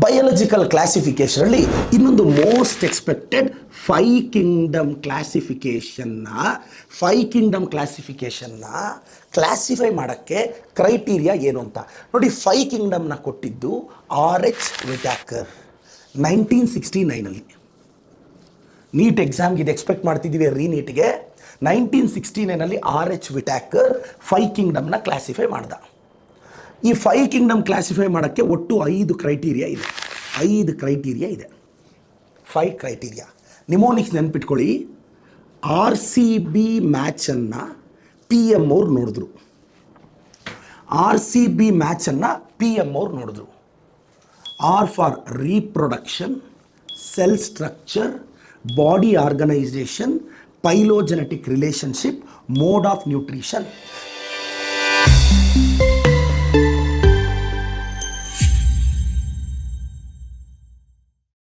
Biological ಕ್ಲಾಸಿಫಿಕೇಷನಲ್ಲಿ ಇನ್ನೊಂದು most expected five kingdom ಕ್ಲಾಸಿಫಿಕೇಷನ್ನ ಕ್ಲಾಸಿಫೈ ಮಾಡೋಕ್ಕೆ ಕ್ರೈಟೀರಿಯಾ ಏನು ಅಂತ ನೋಡಿ. ಫೈವ್ ಕಿಂಗ್ಡಮ್ನ ಕೊಟ್ಟಿದ್ದು RH ವಿಟ್ಯಾಕರ್ 1969. ನೀಟ್ ಎಕ್ಸಾಮ್ಗೆ ಇದು ಎಕ್ಸ್ಪೆಕ್ಟ್ ಮಾಡ್ತಿದ್ದೀವಿ ರೀನೀಟ್ಗೆ. 1969 RH ವಿಟ್ಯಾಕರ್ ಫೈವ್ ಕಿಂಗ್ಡಮ್ನ ಕ್ಲಾಸಿಫೈ ಮಾಡ್ದ. ಈ ಫೈವ್ ಕಿಂಗ್ಡಮ್ ಕ್ಲಾಸಿಫೈ ಮಾಡೋಕ್ಕೆ ಒಟ್ಟು 5 ಕ್ರೈಟೀರಿಯಾ ಇದೆ. 5 ಕ್ರೈಟೀರಿಯಾ ಇದೆ. 5 ಕ್ರೈಟೀರಿಯಾ ನಿಮೋನಿಕ್ಸ್ ನೆನ್ಪಿಟ್ಕೊಳ್ಳಿ. RCB ಮ್ಯಾಚನ್ನು PM ಅವ್ರು ನೋಡಿದ್ರು. RCB ಮ್ಯಾಚನ್ನು PM ಅವ್ರು ನೋಡಿದ್ರು. R for reproduction, cell structure, body organisation, phylogenetic relationship, mode of nutrition.